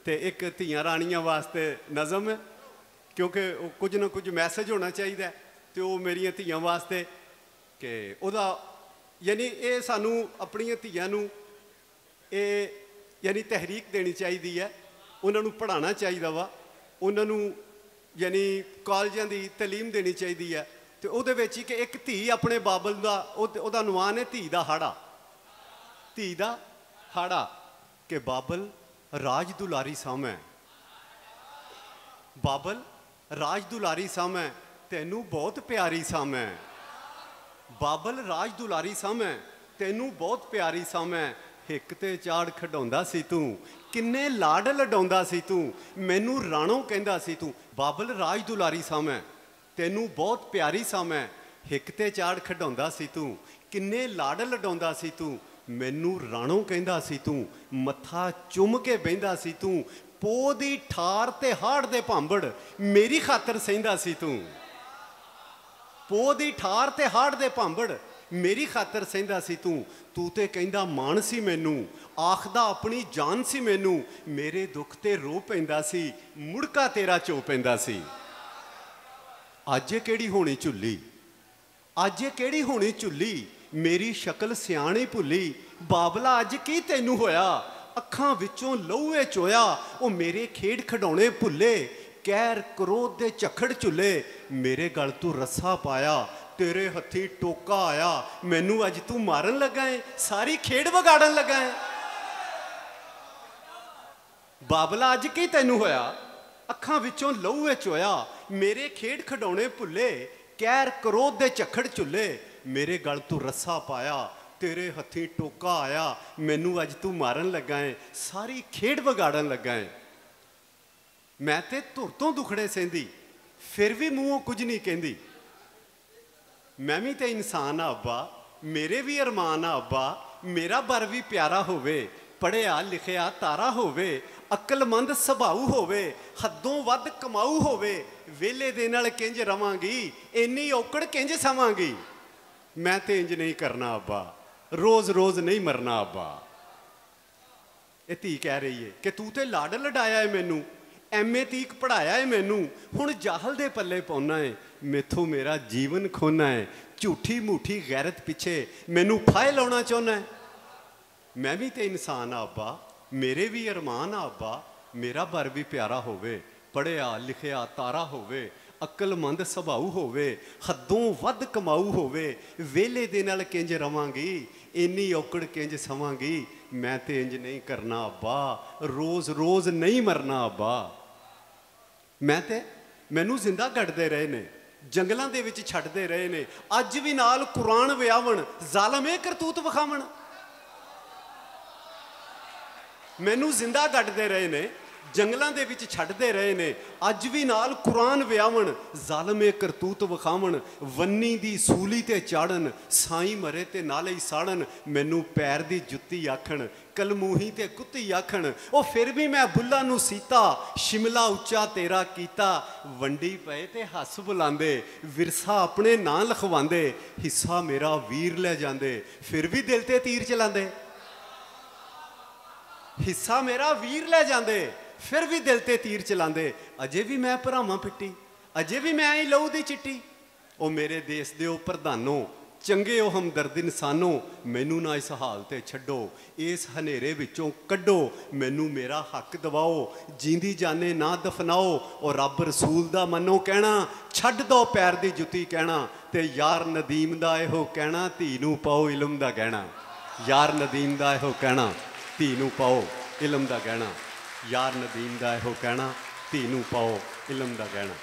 तो एक धियां राणियां वास्ते नज़म है, क्योंकि कुछ ना कुछ मैसेज होना चाहिए। तो वो मेरिया धियां वास्ते कि उहदा यानी ये सानू अपनियां धियां नू यानी तहरीक देनी चाहिए है, उन्होंने पढ़ाना चाहिए वा, उन्होंने यानी कॉलेजां की तलीम देनी चाहिए है। तो वो कि एक धी अपने बाबल का उहदा नवान है धी दा हाड़ा, धी दा हाड़ा कि बाबल राज दुलारी सामै, बाबल राज दुलारी सामै तैनू बहुत प्यारी सामै, बाबल राज दुलारी सामै तैनू बहुत प्यारी सामै, हिक ते चाड़ खडाउंदा सी तू, किन्ने लाड लडाउंदा सी तू, मैनू राणो कहंदा सी तू। बाबल राज दुलारी सामै तैनू बहुत प्यारी सामै, हिक ते चाड़ खडाउंदा सी तू, किन्ने लाड लडाउंदा सी तू, मैनू राणो कहंदा सी तू, मत्था चुम के बहिंदा सी तू, पो दी ठार ते हाड़ दे भांबड़ मेरी खातर सहिंदा सी तू, पो दी ठार ते हाड़ दे भांबड़ मेरी खातर सहिंदा सी तू, तू ते कहंदा मान सी मैनू, आखदा अपनी जान सी मैनू, मेरे दुख ते रो पैंदा सी, मुड़का तेरा चो पैंदा सी। अज केड़ी होनी झुल्ली, अज केड़ी होनी झुल्ली, मेरी शक्ल सियाणी भुली, बाबला अज की तैनू होया, अखां विचों लहूए चोया, ओ मेरे खेड खडौणे भुले, कैर क्रोध दे झखड़ झुले, मेरे गल तू रस्सा पाया, तेरे हथी टोका आया, मैनू अज तू मारन लगा है, सारी खेड बगाड़न लगा है। बाबला अज की तैनू होया, अखां विचों लहूए चोया, मेरे खेड खडौणे भुले, कैर क्रोध दे झखड़ झुले, मेरे गल तू रस्सा पाया, तेरे हथी टोका आया, मैनू अज तू मारन लगा है, सारी खेड बगाड़न लगा है। मैं ते धुर तो दुखड़े सहंदी, फिर भी मूँहों कुछ नहीं कहंदी, मैं भी तो इंसान आ अब्बा, मेरे भी अरमान आ अब्बा, मेरा बर भी प्यारा होवे, पढ़िया लिखिया तारा होवे, अकलमंद सुभाऊ होवे, हदों वध कमाऊ होवे, वेले दे नाल किंज रवांगी, इन्नी औकड़ किंज सवांगी, मैं तो इंज नहीं करना अब्बा, रोज़ रोज़ नहीं मरना अब्बा। ये धी कह रही है कि तू तो लाड लडाया है मैनू, MA तीक पढ़ाया है मैनू, हुण जाहल दे पल्ले पाउना है, मैथों मेरा जीवन खोना है, झूठी मूठी गैरत पिछे मैनू फाहे लाउणा चाहुंदा है। मैं भी तो इंसान आ अब्बा, मेरे भी अरमान आ अब्बा, मेरा बर भी प्यारा होवे, पढ़िया लिखिया तारा होवे, अकलमंद सुभाऊ होवे, हदों वध कमाऊ होवे, वेले दे नाल किंज रवांगी, इन्नी औकड़ किंज सवांगी, मैं तो इंज नहीं करना अब्बा, रोज़ रोज़ नहीं मरना अब्बा। मैं तो मैनू जिंदा गढ़दे रहे ने, जंगलों के विच छड्डदे रहे ने, अज भी नाल कुरान विआवण, ज़ालम ये करतूत विखावण, मैनू जिंदा गढ़दे रहे ने, जंगलों के विच छड्डदे रहे ने, अज भी नाल कुरान विआवण, ज़ालम ये करतूत विखावण, वन्नी दी सूली ते चाड़न, साई मरे ते नाले ही साड़न, मैनू पैर दी जुत्ती आखण, कलमूही ते कुत्ती आखण, ओ फिर भी मैं बुल्ला नू सीता, शिमला उच्चा तेरा कीता, वंडी पे ते हस बुलांदे, विरसा अपने नां लिखवांदे, हिस्सा मेरा वीर ले जांदे, फिर भी दिल ते तीर चलांदे, हिस्सा मेरा वीर ले जांदे, फिर भी दिल ते तीर चलांदे, अजे भी मैं भरावां पिट्टी, अजे भी मैं ही लहू दी चिट्टी, ओ मेरे देश दे ओ प्रधानों, चंगे ओ हमदर्द इंसानों, मैनू ना इस हाल ते छड्डो, इस हनेरे विचों कड्डो, मैनू मेरा हक दवाओ, जींदी जाने ना दफनाओ, और रब रसूल दा मनो कहना, छड्ड दो पैर दी जुत्ती कहना, ते यार नदीम दा इहो कहना, धी नू पाओ इलम दा गहना, यार नदीम दा इहो कहना, धी नू पाओ इलम दा गहना, यार नदीम दा इहो कहना, धी नू पाओ इलम दा गहना।